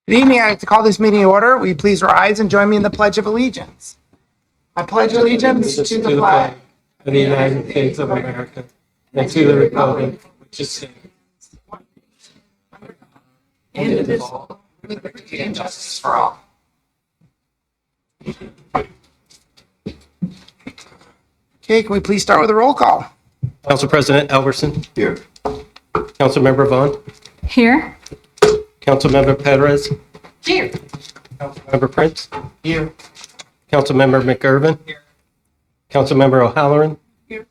Good evening. I'd like to call this meeting to order. Will you please rise and join me in the Pledge of Allegiance? I pledge allegiance to the flag of the United States of America and to the republic which is stands indivisible, with liberty and justice for all. Okay, can we please start with a roll call? Council President Albertson. Here. Councilmember Vaughn. Here. Councilmember Perez. Here. Councilmember Prince. Here. Councilmember McIrvin. Here. Councilmember O'Halloran. Here.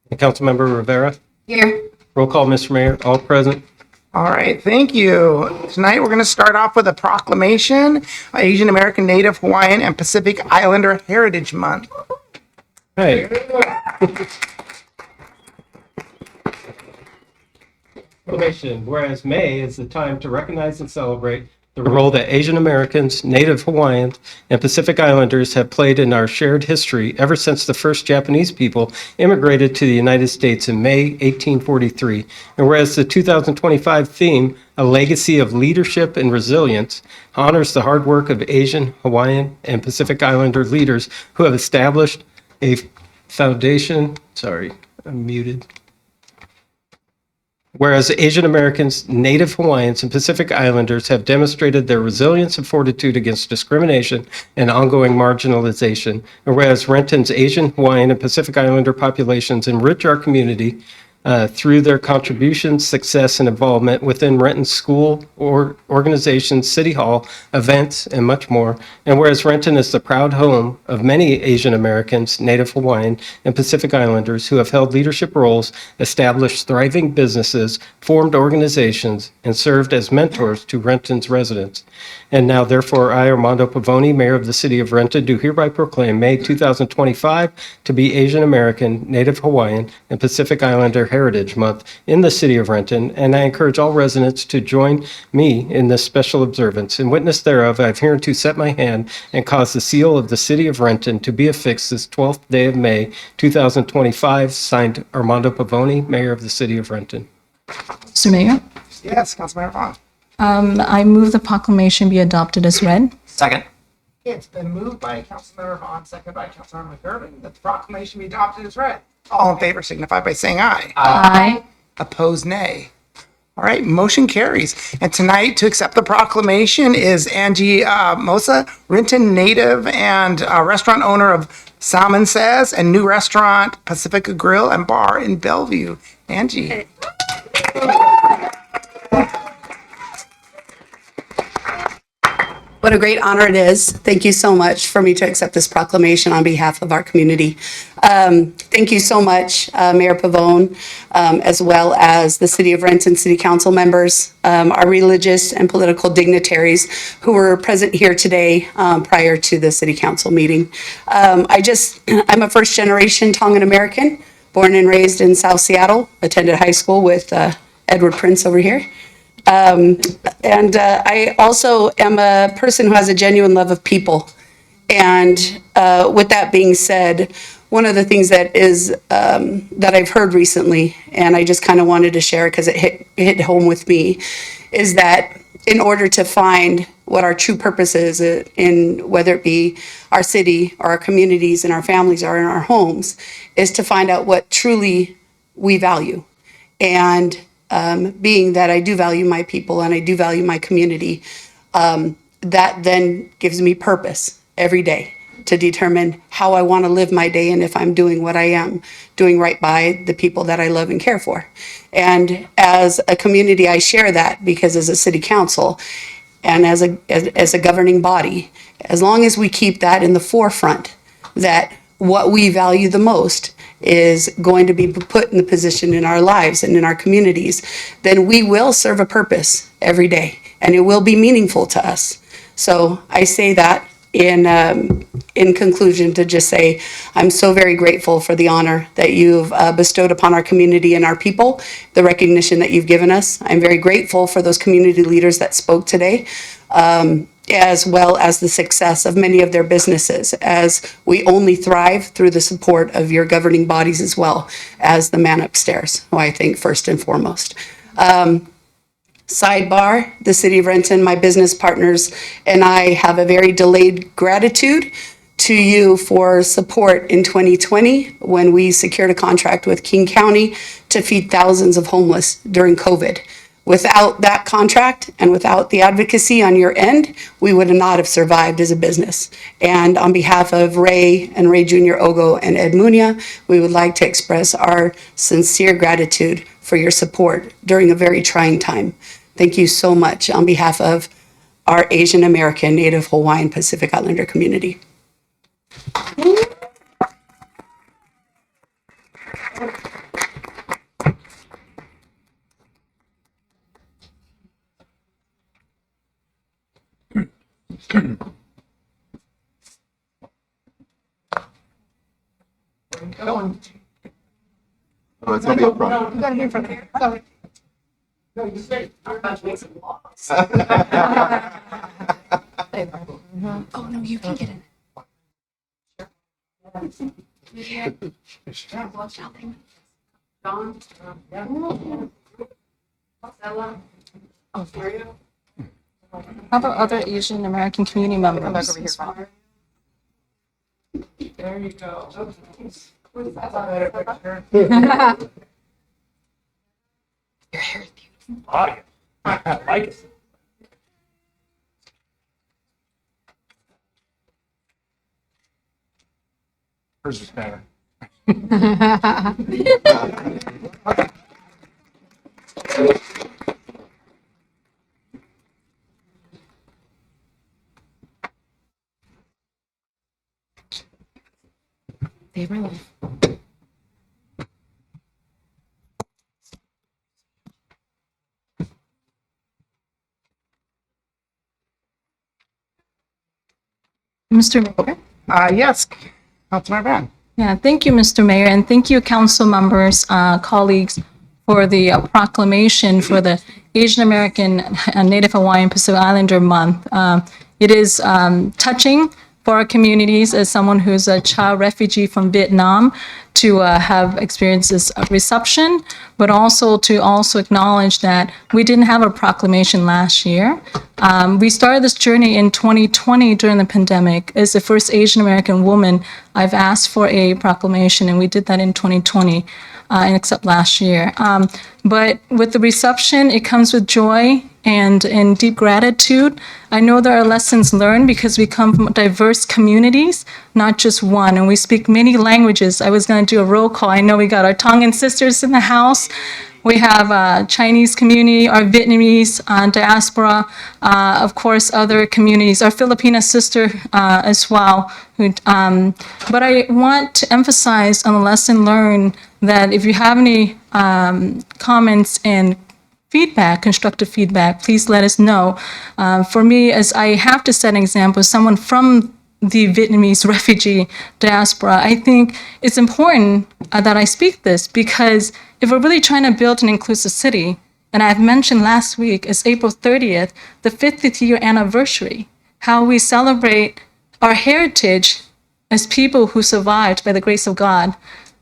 And Councilmember Rivera. Here. Roll call, Mr. Mayor. All present. All right, thank you. Tonight we're going to start off with a proclamation, Asian American, Native, Hawaiian, and Pacific Islander Heritage Month. Hey. Proclamation. Whereas May is the time to recognize and celebrate the role that Asian Americans, Native Hawaiians, and Pacific Islanders have played in our shared history ever since the first Japanese people immigrated to the United States in May 1843. And whereas the 2025 theme, A Legacy of Leadership and Resilience, honors the hard work of Asian, Hawaiian, and Pacific Islander leaders who have established a foundation. Sorry, I'm muted. Whereas Asian Americans, Native Hawaiians, and Pacific Islanders have demonstrated their resilience and fortitude against discrimination and ongoing marginalization, and whereas Renton's Asian, Hawaiian, and Pacific Islander populations enrich our community through their contributions, success, and involvement within Renton's school, organizations, city hall, events, and much more. And whereas Renton is the proud home of many Asian Americans, Native Hawaiian, and Pacific Islanders who have held leadership roles, established thriving businesses, formed organizations, and served as mentors to Renton's residents. And now, therefore, I, Armando Pavoni, Mayor of the City of Renton, do hereby proclaim May 2025 to be Asian American, Native Hawaiian, and Pacific Islander Heritage Month in the City of Renton, and I encourage all residents to join me in this special observance. In witness thereof, I have hereunto set my hand and caused the seal of the City of Renton to be affixed this 12th day of May, 2025, signed Armando Pavoni, Mayor of the City of Renton. Mr. Mayor, Yes, Councilmember Vaughn. I move the proclamation be adopted as read. Second. It's been moved by Councilmember Vaughn, seconded by Councilmember McIrvin, that the proclamation be adopted as read. All in favor signify by saying aye. Aye. Opposed, nay. All right, motion carries. And tonight, to accept the proclamation is Angie Mosa, Renton native and restaurant owner of Salmon Says and new restaurant Pacifica Grill and Bar in Bellevue. Angie. What a great honor it is. Thank you so much for me to accept this proclamation on behalf of our community. Thank you so much, Mayor Pavone, as well as the City of Renton City Council members, our religious and political dignitaries who were present here today prior to the City Council meeting. I'm a first generation Tongan American, born and raised in South Seattle, attended high school with Edward Prince over here. I also am a person who has a genuine love of people. And with that being said, one of the things that I've heard recently, and I just kind of wanted to share because it hit home with me, is that in order to find what our true purpose is, in whether it be our city or our communities and our families or in our homes, is to find out what truly we value. And being that I do value my people and I do value my community, that then gives me purpose every day to determine how I want to live my day and if I'm doing what I am doing right by the people that I love and care for. And as a community, I share that because as a city council and as a governing body, as long as we keep that in the forefront, that what we value the most is going to be put in the position in our lives and in our communities, then we will serve a purpose every day and it will be meaningful to us. So I say that in conclusion to just say, I'm so very grateful for the honor that you've bestowed upon our community and our people, the recognition that you've given us. I'm very grateful for those community leaders that spoke today. as well as the success of many of their businesses, as we only thrive through the support of your governing bodies as well as the man upstairs, who I think first and foremost. Sidebar, the City of Renton, my business partners, and I have a very delayed gratitude to you for support in 2020 when we secured a contract with King County to feed thousands of homeless during COVID. Without that contract and without the advocacy on your end, we would not have survived as a business. And on behalf of Ray and Ray Jr. Ogo and Ed Munia, we would like to express our sincere gratitude for your support during a very trying time. Thank you so much on behalf of our Asian American, Native Hawaiian, Pacific Islander community. Oh, it's gonna be up front. Oh, no, you can get in. How about other Asian American community members? There you go. Your hair is beautiful. I like it. Hers is better. They were like, Mr. Mayor? Yes, Councilmember Brand. Yeah, thank you, Mr. Mayor, and thank you, council members, colleagues, for the proclamation for the Asian American Native Hawaiian Pacific Islander Month. It is touching for our communities as someone who's a child refugee from Vietnam to have experienced this reception, but also to acknowledge that we didn't have a proclamation last year. We started this journey in 2020 during the pandemic. As the first Asian American woman, I've asked for a proclamation, and we did that in 2020, and except last year. But with the reception, it comes with joy and deep gratitude. I know there are lessons learned because we come from diverse communities, not just one, and we speak many languages. I was going to do a roll call. I know we got our Tongan sisters in the house. We have Chinese community, our Vietnamese diaspora, of course, other communities, our Filipina sister as well. But I want to emphasize on the lesson learned that if you have any comments and feedback, constructive feedback, please let us know. For me, as I have to set an example, as someone from the Vietnamese refugee diaspora, I think it's important that I speak this because if we're really trying to build an inclusive city, and I've mentioned last week is April 30th, the 50th year anniversary, how we celebrate our heritage as people who survived by the grace of God.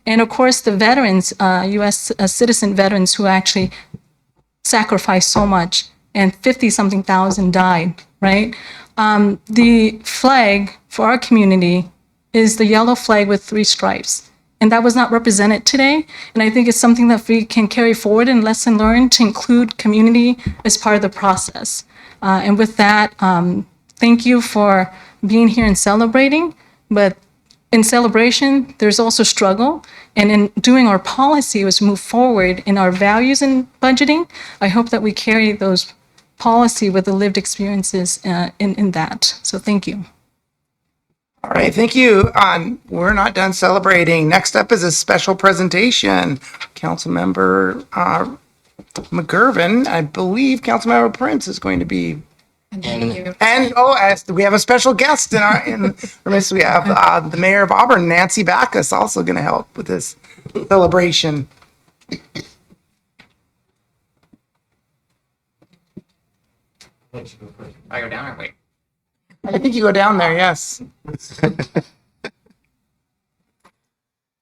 And of course, the veterans, US citizen veterans who actually sacrificed so much, and 50-something thousand died, right? The flag for our community is the yellow flag with 3 stripes. And that was not represented today. And I think it's something that we can carry forward and lesson learned to include community as part of the process. And with that, thank you for being here and celebrating. But in celebration, there's also struggle. And in doing our policy was move forward in our values and budgeting. I hope that we carry those policy with the lived experiences in that. So thank you. All right, thank you. We're not done celebrating. Next up is a special presentation. Councilmember McGurven, I believe Councilmember Prince is going to be. And we have a special guest in our midst. We have the mayor of Auburn, Nancy Backus, also going to help with this celebration. I go down or wait? I think you go down there, yes.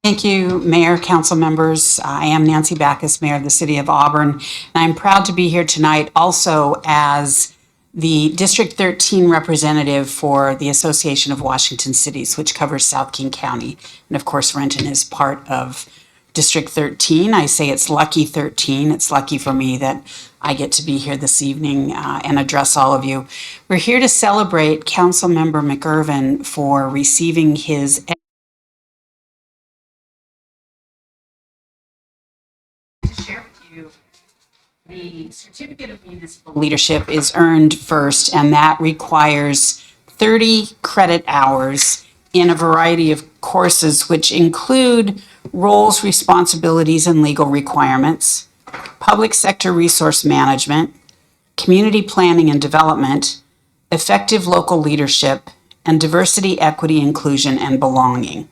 Thank you, Mayor, council members. I am Nancy Backus, Mayor of the City of Auburn, and I'm proud to be here tonight also as the District 13 representative for the Association of Washington Cities, which covers South King County. And of course, Renton is part of District 13. I say it's lucky 13. It's lucky for me that I get to be here this evening and address all of you. We're here to celebrate Councilmember McIrvin for receiving his The certificate of municipal leadership is earned first, and that requires 30 credit hours in a variety of courses, which include roles, responsibilities, and legal requirements, public sector resource management, community planning and development, effective local leadership, and diversity, equity, inclusion, and belonging.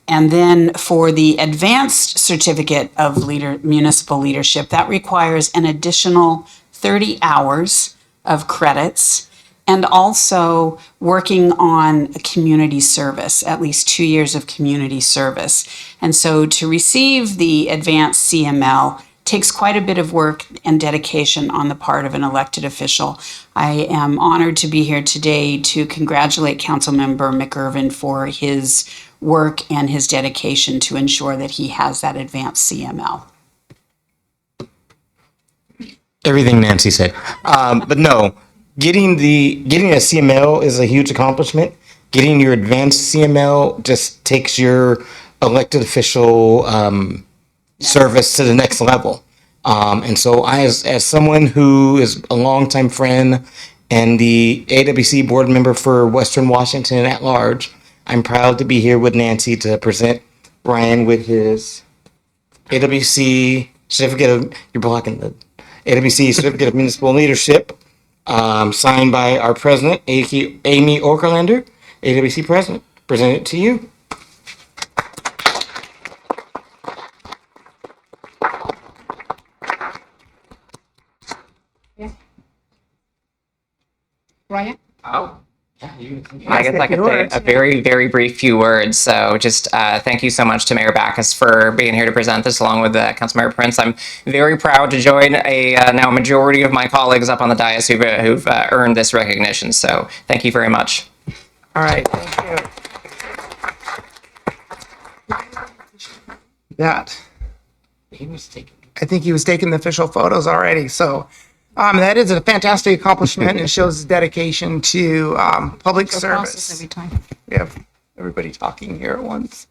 And then for the advanced certificate of municipal leadership, that requires an additional 30 hours of credits and also working on community service, at least 2 years of community service. And so to receive the advanced CML takes quite a bit of work and dedication on the part of an elected official. I am honored to be here today to congratulate Councilmember McIrvin for his work and his dedication to ensure that he has that advanced CML. Everything Nancy said. But no, getting a CML is a huge accomplishment. Getting your advanced CML just takes your elected official service to the next level. And so I, as someone who is a longtime friend and the AWC board member for Western Washington at large, I'm proud to be here with Nancy to present Ryan with his AWC certificate of, you're blocking the AWC certificate of municipal leadership, signed by our president, Amy Okerlander, AWC president. Present it to you. Ryan? Oh. I guess I could say a very, very brief few words. So just thank you so much to Mayor Backus for being here to present this along with Councilmember Prince. I'm very proud to join now a majority of my colleagues up on the dais who've earned this recognition. So thank you very much. All right, thank you. That. I think he was taking the official photos already, so. That is a fantastic accomplishment and shows dedication to public service. Every time. We have everybody talking here at once.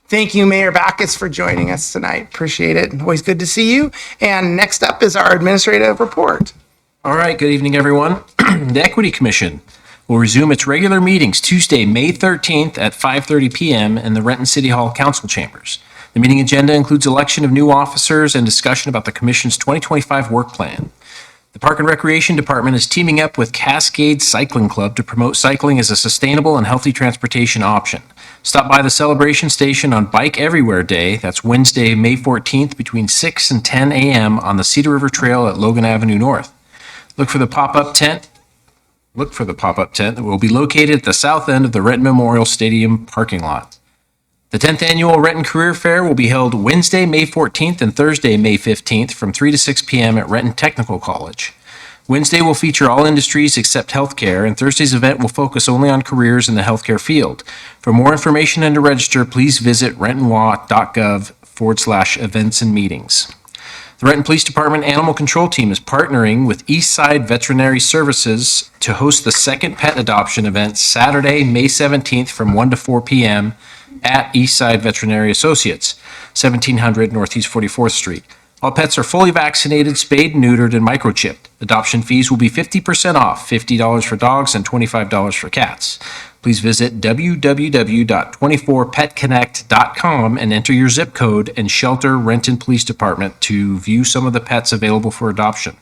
Thank you, Mayor Backus, for joining us tonight. Appreciate it. Always good to see you. And next up is our administrative report. All right, good evening, everyone. The Equity Commission will resume its regular meetings Tuesday, May 13th at 5:30 p.m. in the Renton City Hall Council Chambers. The meeting agenda includes election of new officers and discussion about the Commission's 2025 work plan. The Park and Recreation Department is teaming up with Cascade Cycling Club to promote cycling as a sustainable and healthy transportation option. Stop by the celebration station on Bike Everywhere Day. That's Wednesday, May 14th between 6 and 10 a.m. on the Cedar River Trail at Logan Avenue North. Look for the pop-up tent that will be located at the south end of the Renton Memorial Stadium parking lot. The 10th Annual Renton Career Fair will be held Wednesday, May 14th and Thursday, May 15th from 3 to 6 p.m. at Renton Technical College. Wednesday will feature all industries except healthcare, and Thursday's event will focus only on careers in the healthcare field. For more information and to register, please visit rentonwa.gov/events and meetings. The Renton Police Department Animal Control Team is partnering with Eastside Veterinary Services to host the second pet adoption event Saturday, May 17th from 1 to 4 p.m. at Eastside Veterinary Associates, 1700 Northeast 44th Street. All pets are fully vaccinated, spayed, neutered, and microchipped. Adoption fees will be 50% off, $50 for dogs and $25 for cats. Please visit www.24petconnect.com and enter your zip code and shelter Renton Police Department to view some of the pets available for adoption.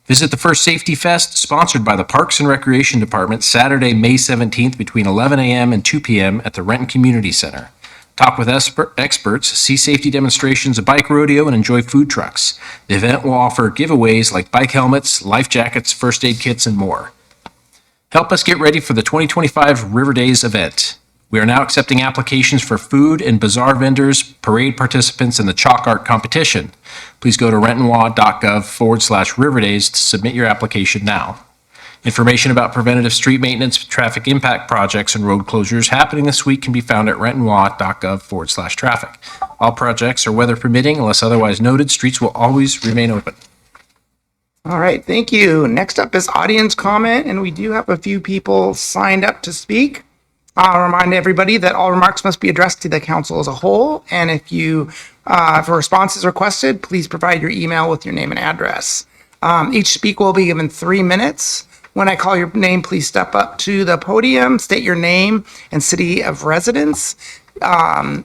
Visit the First Safety Fest, sponsored by the Parks and Recreation Department, Saturday, May 17th between 11 a.m. and 2 p.m. at the Renton Community Center. Talk with experts, see safety demonstrations, a bike rodeo, and enjoy food trucks. The event will offer giveaways like bike helmets, life jackets, first aid kits, and more. help us get ready for the 2025 River Days event. We are now accepting applications for food and bazaar vendors, parade participants, and the chalk art competition. Please go to rentonwa.gov/riverdays to submit your application now. Information about preventative street maintenance, traffic impact projects, and road closures happening this week can be found at rentonwa.gov/traffic. All projects are weather permitting. Unless otherwise noted, streets will always remain open. All right, thank you. Next up is audience comment, and we do have a few people signed up to speak. I'll remind everybody that all remarks must be addressed to the council as a whole, and if a response is requested, please provide your email with your name and address. Each speaker will be given 3 minutes. When I call your name, please step up to the podium, state your name and city of residence.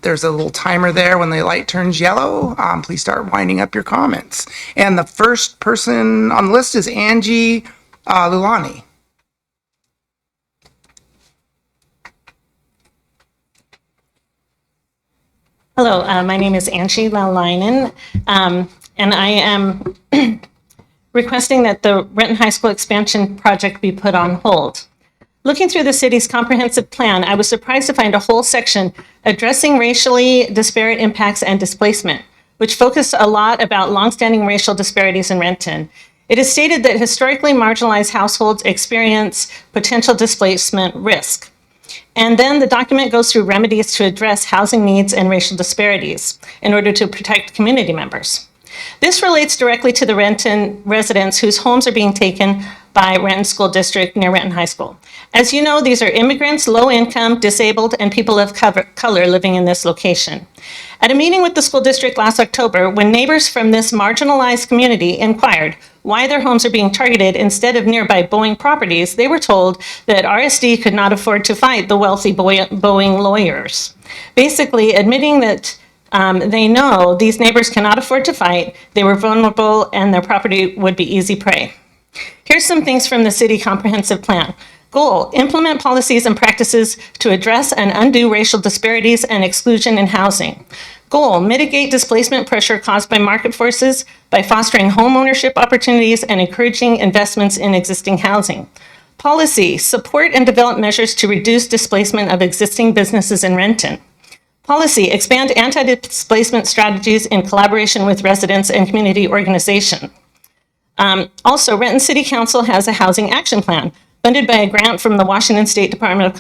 There's a little timer there. When the light turns yellow, please start winding up your comments. And the first person on the list is Angie Lulani. Hello, my name is Angie Laulainen, and I am requesting that the Renton High School expansion project be put on hold. Looking through the city's comprehensive plan, I was surprised to find a whole section addressing racially disparate impacts and displacement, which focused a lot about longstanding racial disparities in Renton. It is stated that historically marginalized households experience potential displacement risk. And then the document goes through remedies to address housing needs and racial disparities in order to protect community members. This relates directly to the Renton residents whose homes are being taken by Renton School District near Renton High School. As you know, these are immigrants, low income, disabled, and people of color living in this location. At a meeting with the school district last October, when neighbors from this marginalized community inquired why their homes are being targeted instead of nearby Boeing properties, they were told that RSD could not afford to fight the wealthy Boeing lawyers. Basically, admitting that they know these neighbors cannot afford to fight, they were vulnerable, and their property would be easy prey. Here's some things from the city comprehensive plan. Goal, implement policies and practices to address and undo racial disparities and exclusion in housing. Goal, mitigate displacement pressure caused by market forces by fostering home ownership opportunities and encouraging investments in existing housing. Policy, support and develop measures to reduce displacement of existing businesses in Renton. Policy, expand anti-displacement strategies in collaboration with residents and community organizations. Also, Renton City Council has a housing action plan funded by a grant from the Washington State Department of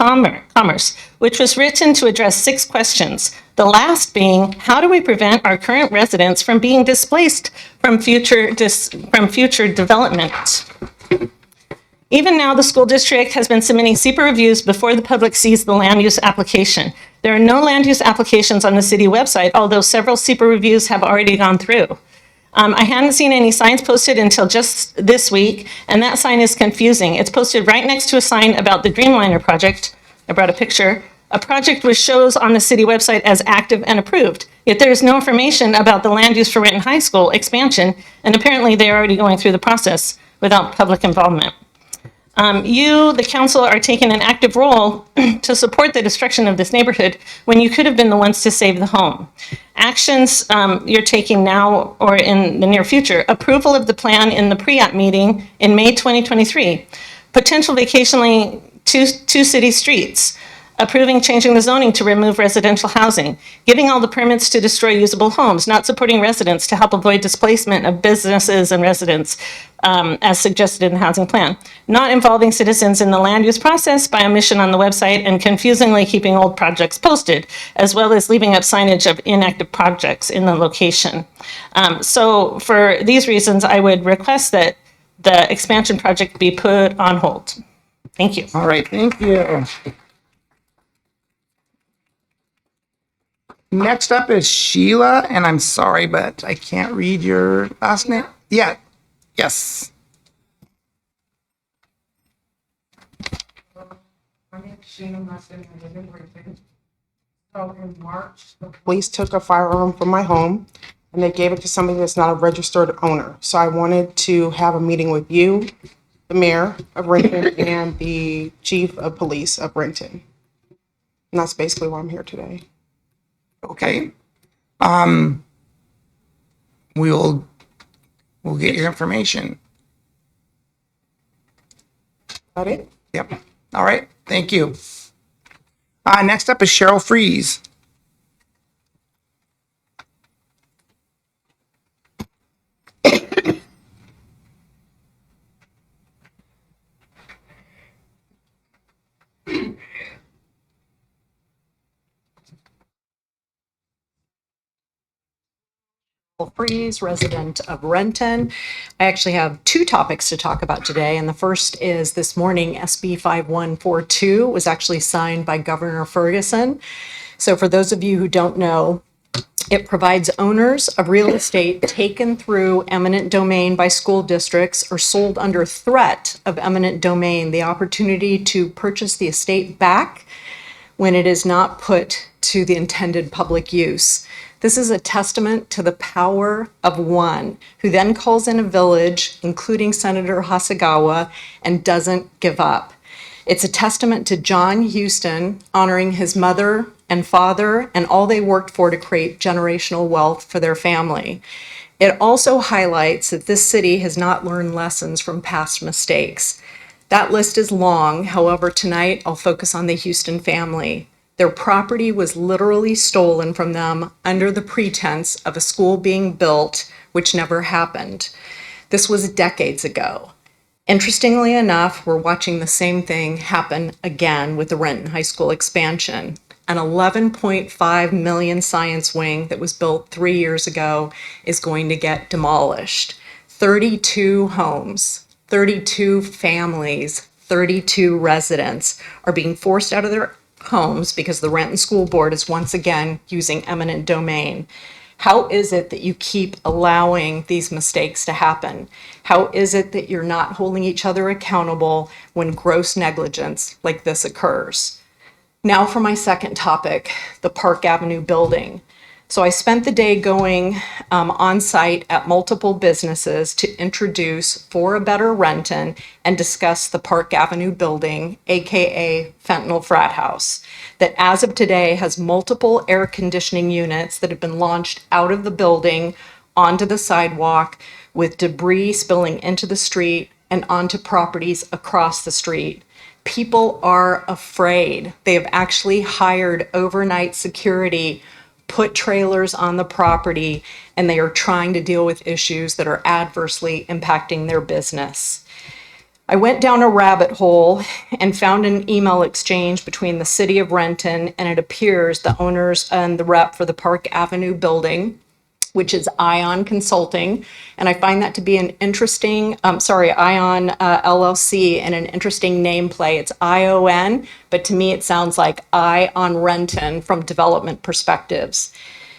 Commerce, which was written to address 6 questions. The last being, how do we prevent our current residents from being displaced from future development? Even now, the school district has been submitting SEPA reviews before the public sees the land use application. There are no land use applications on the city website, although several SEPA reviews have already gone through. I hadn't seen any signs posted until just this week, and that sign is confusing. It's posted right next to a sign about the Dreamliner project. I brought a picture. A project which shows on the city website as active and approved. Yet there is no information about the land use for Renton High School expansion, and apparently they're already going through the process without public involvement. You, the council, are taking an active role to support the destruction of this neighborhood when you could have been the ones to save the home. Actions you're taking now or in the near future: approval of the plan in the pre-app meeting in May 2023, potential vacation lane to city streets, approving changing the zoning to remove residential housing, giving all the permits to destroy usable homes, not supporting residents to help avoid displacement of businesses and residents, as suggested in the housing plan, not involving citizens in the land use process by omission on the website, and confusingly keeping old projects posted, as well as leaving up signage of inactive projects in the location. So for these reasons, I would request that the expansion project be put on hold. Thank you. All right, thank you. Next up is Sheila, and I'm sorry, but I can't read your last name. Yeah, yes. My name is Sheila Musson. I live in Renton. So in March, the police took a firearm from my home and they gave it to somebody that's not a registered owner. So I wanted to have a meeting with you, the mayor of Renton, and the chief of police of Renton. And that's basically why I'm here today. Okay. We'll get your information. Got it? Yep. All right. Thank you. Next up is Cheryl Freeze. Freeze, resident of Renton. I actually have two topics to talk about today, and the first is this morning, SB 5142 was actually signed by Governor Ferguson. So for those of you who don't know, it provides owners of real estate taken through eminent domain by school districts or sold under threat of eminent domain the opportunity to purchase the estate back when it is not put to the intended public use. This is a testament to the power of one who then calls in a village, including Senator Hasagawa, and doesn't give up. It's a testament to John Houston honoring his mother and father and all they worked for to create generational wealth for their family. It also highlights that this city has not learned lessons from past mistakes. That list is long. However, tonight I'll focus on the Houston family. Their property was literally stolen from them under the pretense of a school being built, which never happened. This was decades ago. Interestingly enough, we're watching the same thing happen again with the Renton High School expansion. An 11.5 million science wing that was built 3 years ago is going to get demolished. 32 homes, 32 families, 32 residents are being forced out of their homes because the Renton School Board is once again using eminent domain. How is it that you keep allowing these mistakes to happen? How is it that you're not holding each other accountable when gross negligence like this occurs? Now for my second topic, the Park Avenue building. So I spent the day going on site at multiple businesses to introduce For a Better Renton and discuss the Park Avenue building, AKA Fentanyl Frat House, that as of today has multiple air conditioning units that have been launched out of the building onto the sidewalk with debris spilling into the street and onto properties across the street. People are afraid. They have actually hired overnight security, put trailers on the property, and they are trying to deal with issues that are adversely impacting their business. I went down a rabbit hole and found an email exchange between the city of Renton, and it appears the owners and the rep for the Park Avenue building, which is Ion Consulting. And I find that to be an interesting, Ion LLC, and an interesting nameplay. It's ION, but to me it sounds like I on Renton from Development Perspectives.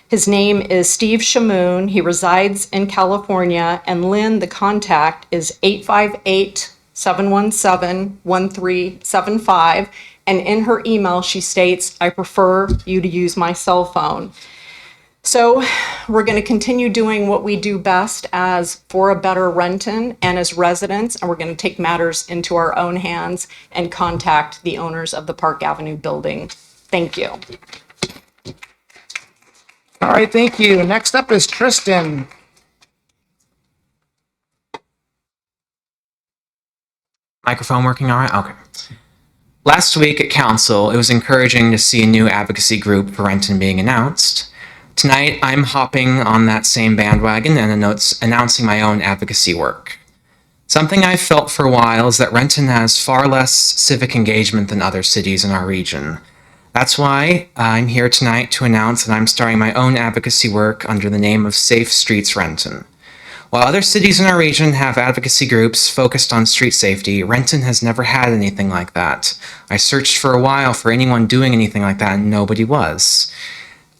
His name is Steve Shamoon. He resides in California, and Lynn, the contact, is 858-717-1375. And in her email, she states, I prefer you to use my cell phone. So we're going to continue doing what we do best as For a Better Renton and as residents, and we're going to take matters into our own hands and contact the owners of the Park Avenue building. Thank you. All right, thank you. Next up is Tristan. Microphone working all right? Okay. Last week at council, it was encouraging to see a new advocacy group for Renton being announced. Tonight, I'm hopping on that same bandwagon and announcing my own advocacy work. Something I've felt for a while is that Renton has far less civic engagement than other cities in our region. That's why I'm here tonight to announce that I'm starting my own advocacy work under the name of Safe Streets Renton. While other cities in our region have advocacy groups focused on street safety, Renton has never had anything like that. I searched for a while for anyone doing anything like that, and nobody was.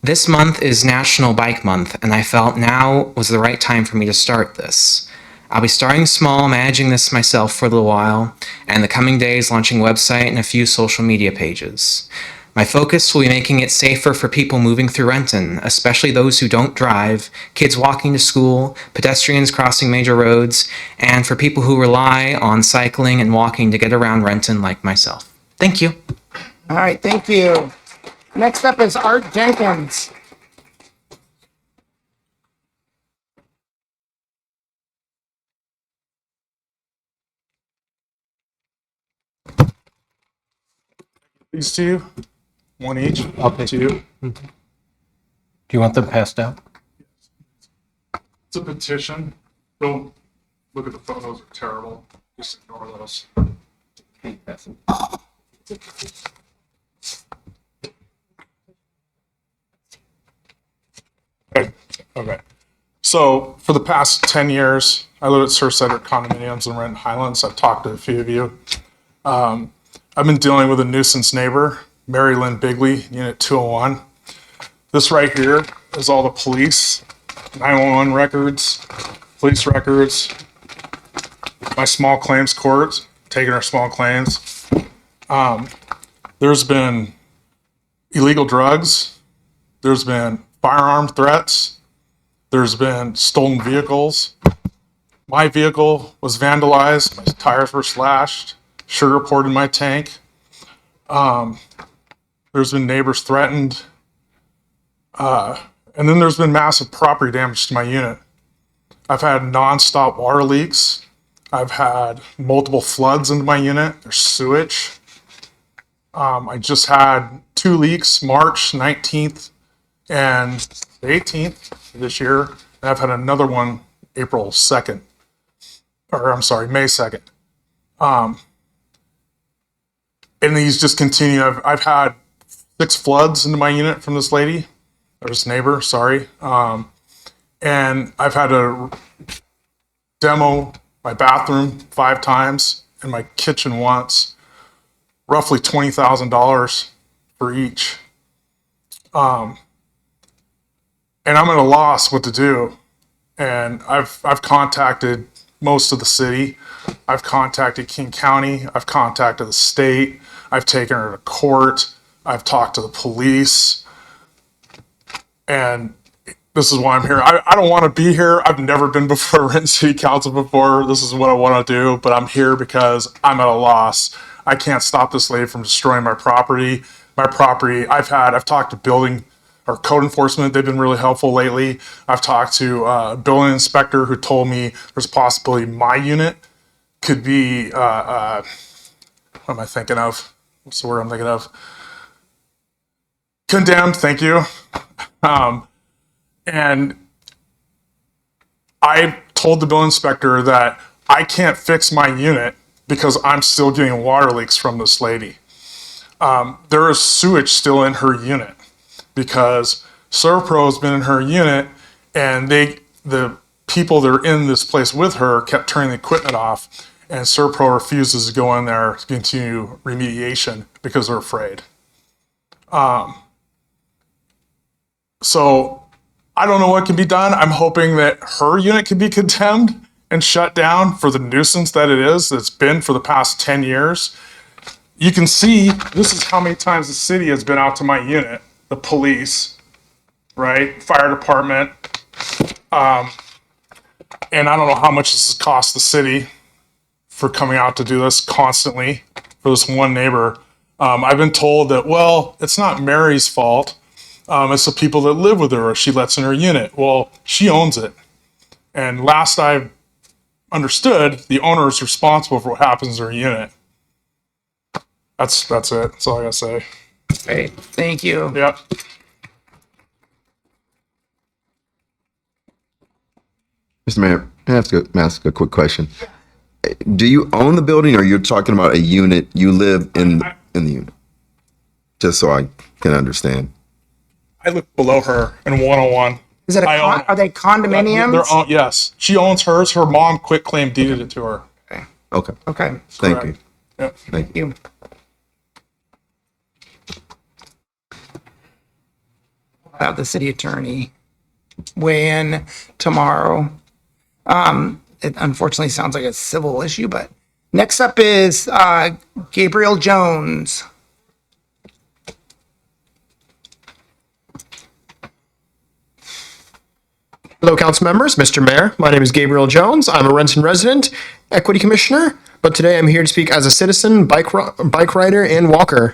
This month is National Bike Month, and I felt now was the right time for me to start this. I'll be starting small, managing this myself for a little while, and in the coming days launching a website and a few social media pages. My focus will be making it safer for people moving through Renton, especially those who don't drive, kids walking to school, pedestrians crossing major roads, and for people who rely on cycling and walking to get around Renton like myself. Thank you. All right, thank you. Next up is Art Jenkins. These two, one each. Up to you. Do you want them passed out? It's a petition. Don't look at the photos; they're terrible. Just ignore those. Okay. So for the past 10 years, I live at Sir Cedric Condominiums in Renton Highlands. I've talked to a few of you. I've been dealing with a nuisance neighbor, Mary Lynn Bigley, Unit 201. This right here is all the police, 911 records, police records, my small claims court, taking our small claims. There's been illegal drugs. There's been firearm threats. There's been stolen vehicles. My vehicle was vandalized. My tires were slashed. Sugar poured in my tank. There's been neighbors threatened. And then there's been massive property damage to my unit. I've had nonstop water leaks. I've had multiple floods into my unit. There's sewage. I just had 2 leaks, March 19th and 18th this year. And I've had another one April 2nd. Or I'm sorry, May 2nd. And these just continue. I've had 6 floods into my unit from this lady, or this neighbor, sorry. And I've had to demo my bathroom 5 times and my kitchen once, roughly $20,000 for each. And I'm at a loss what to do. And I've contacted most of the city. I've contacted King County. I've contacted the state. I've taken her to court. I've talked to the police. And this is why I'm here. I don't want to be here. I've never been before Renton City Council before. This is what I want to do, but I'm here because I'm at a loss. I can't stop this lady from destroying my property. I've talked to building or code enforcement. They've been really helpful lately. I've talked to a building inspector who told me there's a possibility my unit could be, what am I thinking of? What's the word I'm thinking of? Condemned, thank you. And I told the building inspector that I can't fix my unit because I'm still getting water leaks from this lady. There is sewage still in her unit because Servpro has been in her unit, and the people that are in this place with her kept turning the equipment off, and Servpro refuses to go in there to continue remediation because they're afraid. So I don't know what can be done. I'm hoping that her unit can be condemned and shut down for the nuisance that it is, that's been for the past 10 years. You can see, this is how many times the city has been out to my unit, the police, right? Fire department. And I don't know how much this has cost the city for coming out to do this constantly for this one neighbor. I've been told that, well, it's not Mary's fault. It's the people that live with her or she lets in her unit. Well, she owns it. And last I understood, the owner is responsible for what happens in her unit. That's it. That's all I gotta say. Great, thank you. Yep. Mr. Mayor, can I ask a quick question? Do you own the building, or you're talking about a unit? You live in the unit? Just so I can understand. I live below her in 101. Is it are they condominiums? Yes. She owns hers. Her mom quit claim deeded it to her. Okay. Okay. Thank you. Yep. Thank you. Have the city attorney weigh in tomorrow. It unfortunately sounds like a civil issue, but next up is Gabriel Jones. Hello, council members, Mr. Mayor. My name is Gabriel Jones. I'm a Renton resident, equity commissioner, but today I'm here to speak as a citizen, bike rider, and walker.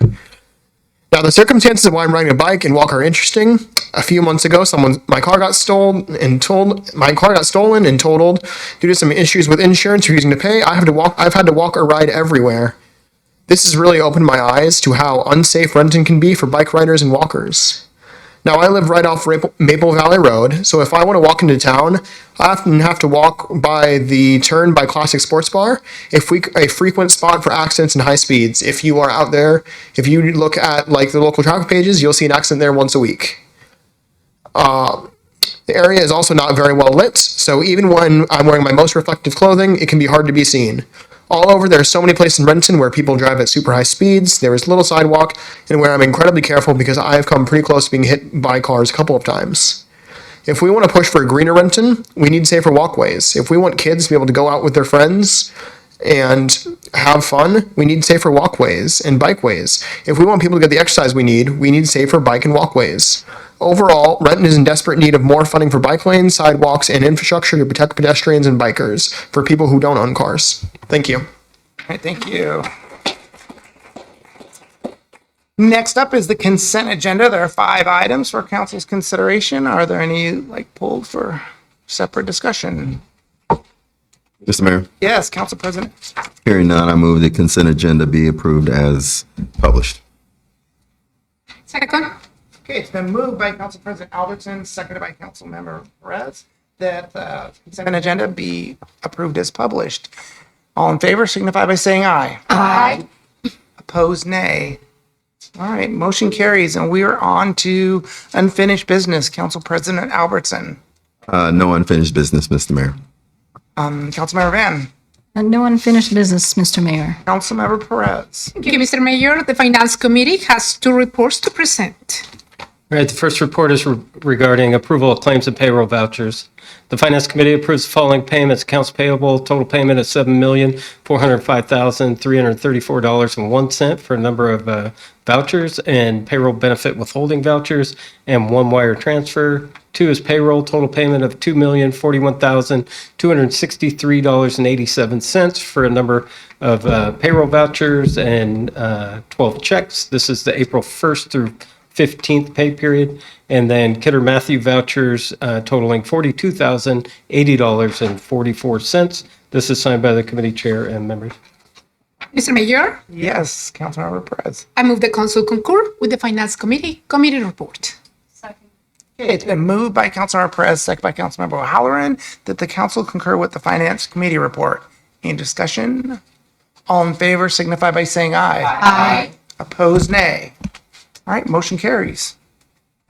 Now, the circumstances of why I'm riding a bike and walk are interesting. A few months ago, my car got stolen and totaled due to some issues with insurance refusing to pay. I've had to walk or ride everywhere. This has really opened my eyes to how unsafe Renton can be for bike riders and walkers. Now, I live right off Maple Valley Road, so if I want to walk into town, I often have to walk by the turn by Classic Sports Bar, a frequent spot for accidents and high speeds. If you are out there, if you look at like the local traffic pages, you'll see an accident there once a week. The area is also not very well lit, so even when I'm wearing my most reflective clothing, it can be hard to be seen. All over, there are so many places in Renton where people drive at super high speeds, there is little sidewalk, and where I'm incredibly careful because I have come pretty close to being hit by cars a couple of times. If we want to push for a greener Renton, we need safer walkways. If we want kids to be able to go out with their friends and have fun, we need safer walkways and bikeways. If we want people to get the exercise we need safer bike and walkways. Overall, Renton is in desperate need of more funding for bike lanes, sidewalks, and infrastructure to protect pedestrians and bikers for people who don't own cars. Thank you. All right, thank you. Next up is the consent agenda. There are 5 items for council's consideration. Are there any pulled for separate discussion? Mr. Mayor, Yes, Council President. hearing none, I move the consent agenda be approved as published. Second. Okay, it's been moved by Council President Albertson, seconded by Councilmember Perez, that the consent agenda be approved as published. All in favor signify by saying aye. Aye. Opposed, nay. All right, motion carries, and we are on to unfinished business. Council President Albertson. No unfinished business, Mr. Mayor. Councilmember Van. No unfinished business, Mr. Mayor. Councilmember Perez. Thank you, Mr. Mayor. The Finance Committee has 2 reports to present. All right, the first report is regarding approval of claims and payroll vouchers. The Finance Committee approves the following payments. Accounts payable, total payment of $7,405,334.01 for a number of vouchers and payroll benefit withholding vouchers and 1 wire transfer. 2 is payroll, total payment of $2,041,263.87 for a number of payroll vouchers and 12 checks. This is the April 1st through 15th pay period, and then Kidder Matthew vouchers totaling $42,080.44. This is signed by the committee chair and members. Mr. Mayor, Yes, Councilmember Perez. I move the council concur with the Finance Committee report. Okay, it's been moved by Councilmember Perez, seconded by Councilmember O'Halloran, that the council concur with the Finance Committee report. Any discussion? All in favor signify by saying aye. Aye. Opposed, nay. All right, motion carries.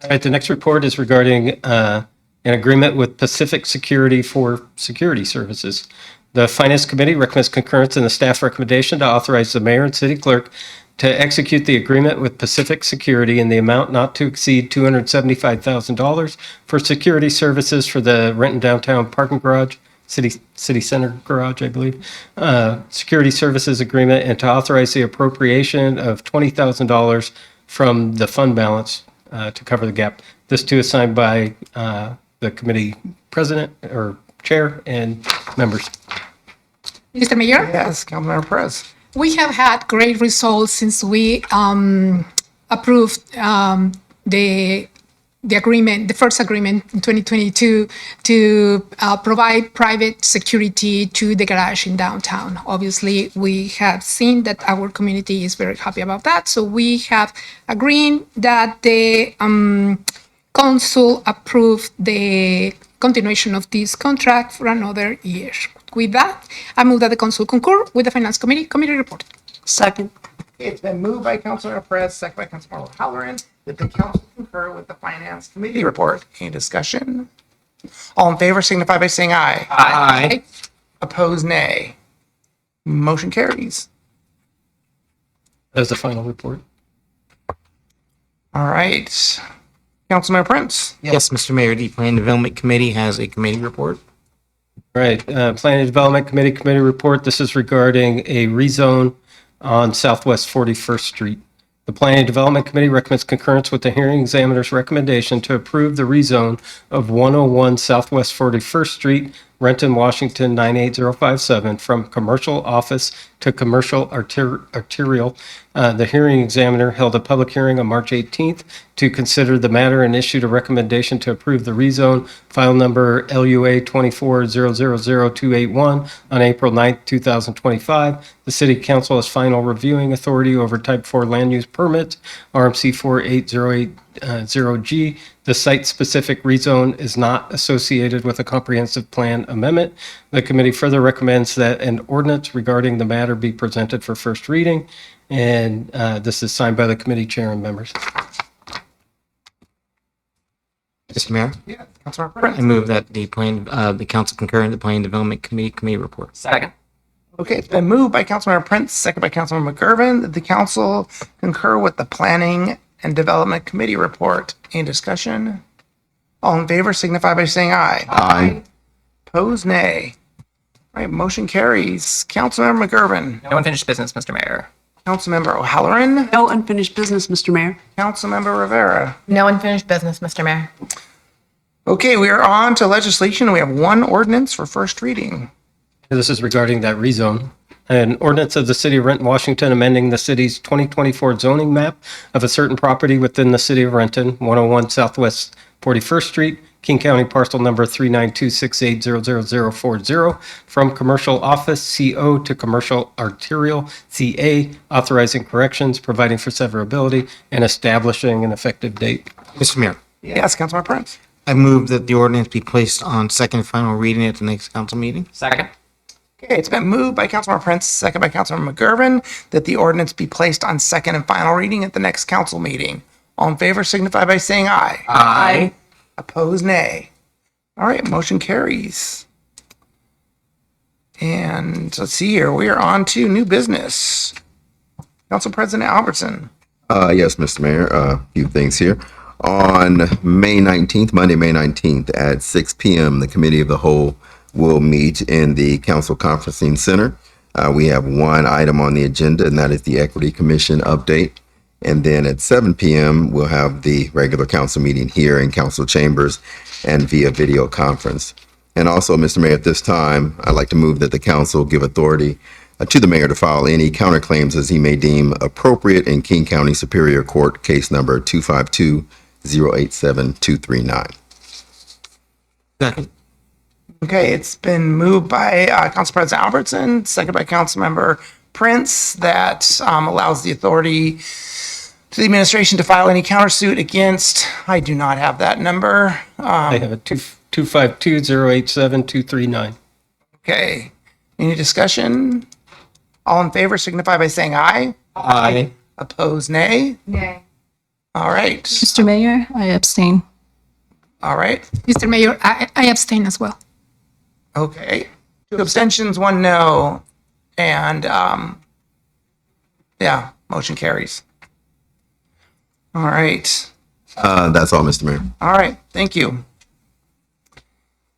All right, the next report is regarding an agreement with Pacific Security for security services. The Finance Committee recommends concurrence in the staff recommendation to authorize the mayor and city clerk to execute the agreement with Pacific Security in the amount not to exceed $275,000 for security services for the Renton Downtown Parking Garage, City Center Garage, I believe, security services agreement, and to authorize the appropriation of $20,000 from the fund balance to cover the gap. This too is signed by the committee president or chair and members. Mr. Mayor? Yes, Councilmember Perez. We have had great results since we approved the agreement, the first agreement in 2022 to provide private security to the garage in downtown. Obviously, we have seen that our community is very happy about that. So we have agreed that the council approved the continuation of this contract for another year. With that, I move that the council concur with the Finance Committee report. Second. It's been moved by Councilmember Perez, second by Councilmember O'Halloran, that the council concur with the Finance Committee report. Any discussion? All in favor signify by saying aye. Aye. Opposed, nay. Motion carries. That's the final report. All right. Councilmember Prince. Yes, Mr. Mayor, the Plan Development Committee has a committee report. Right, Planning Development Committee report. This is regarding a rezone on Southwest 41st Street. The Planning Development Committee recommends concurrence with the hearing examiner's recommendation to approve the rezone of 101 Southwest 41st Street, Renton, Washington 98057, from commercial office to commercial arterial. The hearing examiner held a public hearing on March 18th to consider the matter and issued a recommendation to approve the rezone, file number LUA 24000281, on April 9th, 2025. The City Council has final reviewing authority over Type 4 land use permits, RMC 48080G. The site-specific rezone is not associated with a comprehensive plan amendment. The committee further recommends that an ordinance regarding the matter be presented for first reading, and this is signed by the committee chair and members. Mr. Mayor, Yeah, Councilmember Prince. I move that the council concur in the Planning Development Committee report. Second. Okay, it's been moved by Councilmember Prince, second by Councilmember McGurven, that the council concur with the Planning and Development Committee report. Any discussion? All in favor signify by saying aye. Aye. Opposed, nay. All right, motion carries. Councilmember McGurven. No unfinished business, Mr. Mayor. Councilmember O'Halloran. No unfinished business, Mr. Mayor. Councilmember Rivera. No unfinished business, Mr. Mayor. Okay, we are on to legislation. We have one ordinance for first reading. This is regarding that rezone. An ordinance of the City of Renton, Washington, amending the city's 2024 zoning map of a certain property within the City of Renton, 101 Southwest 41st Street, King County parcel number 39268000040, from commercial office CO to commercial arterial CA, authorizing corrections, providing for severability, and establishing an effective date. Mr. Mayor, Yes, Councilmember Prince. I move that the ordinance be placed on second and final reading at the next council meeting. Second. Okay, it's been moved by Councilmember Prince, second by Councilmember McGurven, that the ordinance be placed on second and final reading at the next council meeting. All in favor signify by saying aye. Aye. Opposed, nay. All right, motion carries. And let's see here, we are on to new business. Council President Albertson. Yes, Mr. Mayor, a few things here. On May 19th, Monday, May 19th at 6 p.m., the Committee of the Whole will meet in the Council Conferencing Center. We have one item on the agenda, and that is the Equity Commission update. And then at 7 p.m., we'll have the regular council meeting here in council chambers and via video conference. And also, Mr. Mayor, at this time, I'd like to move that the council give authority to the mayor to file any counterclaims as he may deem appropriate in King County Superior Court, case number 252-087239. Second. Okay, it's been moved by Council President Albertson, second by Councilmember Prince, that allows the authority to the administration to file any countersuit against, I do not have that number. I have a 252-087239. Okay, any discussion? All in favor signify by saying aye. Aye. Opposed, nay. Nay. All right, Mr. Mayor, I abstain. all right, Mr. Mayor, I abstain as well. okay. 2 abstentions, 1 no, and yeah, motion carries. All right. That's all, Mr. Mayor. All right, thank you.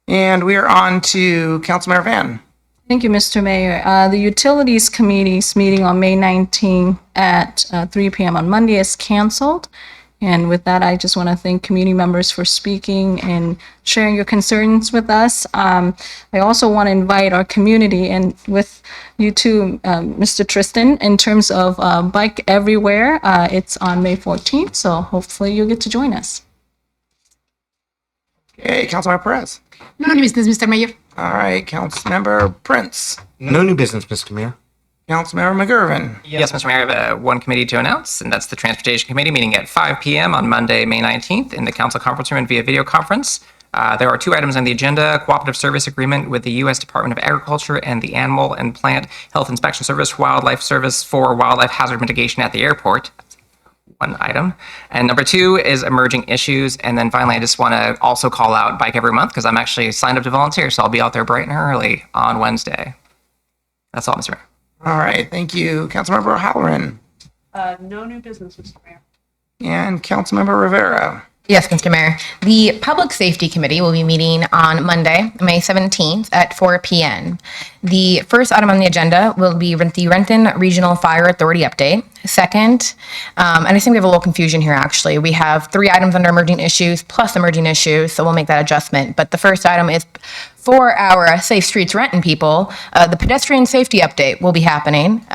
And we are on to Councilmember Van. Thank you, Mr. Mayor. The Utilities Committee's meeting on May 19 at 3 p.m. on Monday is canceled. And with that, I just want to thank community members for speaking and sharing your concerns with us. I also want to invite our community and with you too, Mr. Tristan, in terms of Bike Everywhere. It's on May 14th, so hopefully you'll get to join us. Okay, Councilmember Perez. No new business, Mr. Mayor. All right, Councilmember Prince. No new business, Mr. Mayor. Councilmember McGurven. Yes, Mr. Mayor, I have one committee to announce, and that's the Transportation Committee meeting at 5 p.m. on Monday, May 19th in the council conference room and via video conference. There are 2 items on the agenda: cooperative service agreement with the U.S. Department of Agriculture and the Animal and Plant Health Inspection Service, Wildlife Service for wildlife hazard mitigation at the airport. That's one item. And number 2 is emerging issues. And then finally, I just want to also call out Bike Every Month because I'm actually signed up to volunteer, so I'll be out there bright and early on Wednesday. That's all, Mr. Mayor. All right, thank you. Councilmember O'Halloran. No new business, Mr. Mayor. And Councilmember Rivera. Yes, Mr. Mayor. The Public Safety Committee will be meeting on Monday, May 17th at 4 p.m. The first item on the agenda will be the Renton Regional Fire Authority update. Second, and I think we have a little confusion here, actually. We have 3 items under emerging issues plus emerging issues, so we'll make that adjustment. But the first item is for our Safe Streets Renton people, the pedestrian safety update will be happening.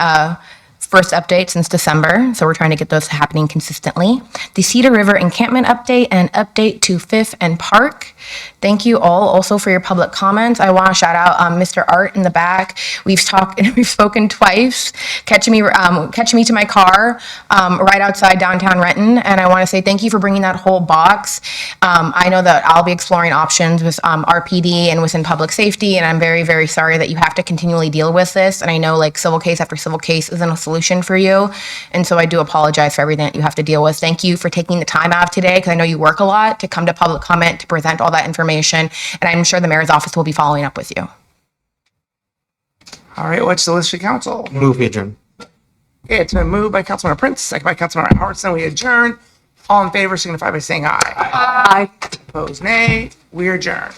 First update since December, so we're trying to get those happening consistently. The Cedar River encampment update and update to Fifth and Park. Thank you all also for your public comments. I want to shout out Mr. Art in the back. We've spoken twice, catching me to my car right outside downtown Renton, and I want to say thank you for bringing that whole box. I know that I'll be exploring options with RPD and within public safety, and I'm very, very sorry that you have to continually deal with this. And I know like civil case after civil case isn't a solution for you, and so I do apologize for everything that you have to deal with. Thank you for taking the time out today, because I know you work a lot, to come to public comment, to present all that information, and I'm sure the mayor's office will be following up with you. All right, what's the list for council? Move adjourn. Okay, it's been moved by Councilmember Prince, second by Councilmember Hartson. We adjourn. All in favor signify by saying aye. Aye. Opposed, nay. We adjourn.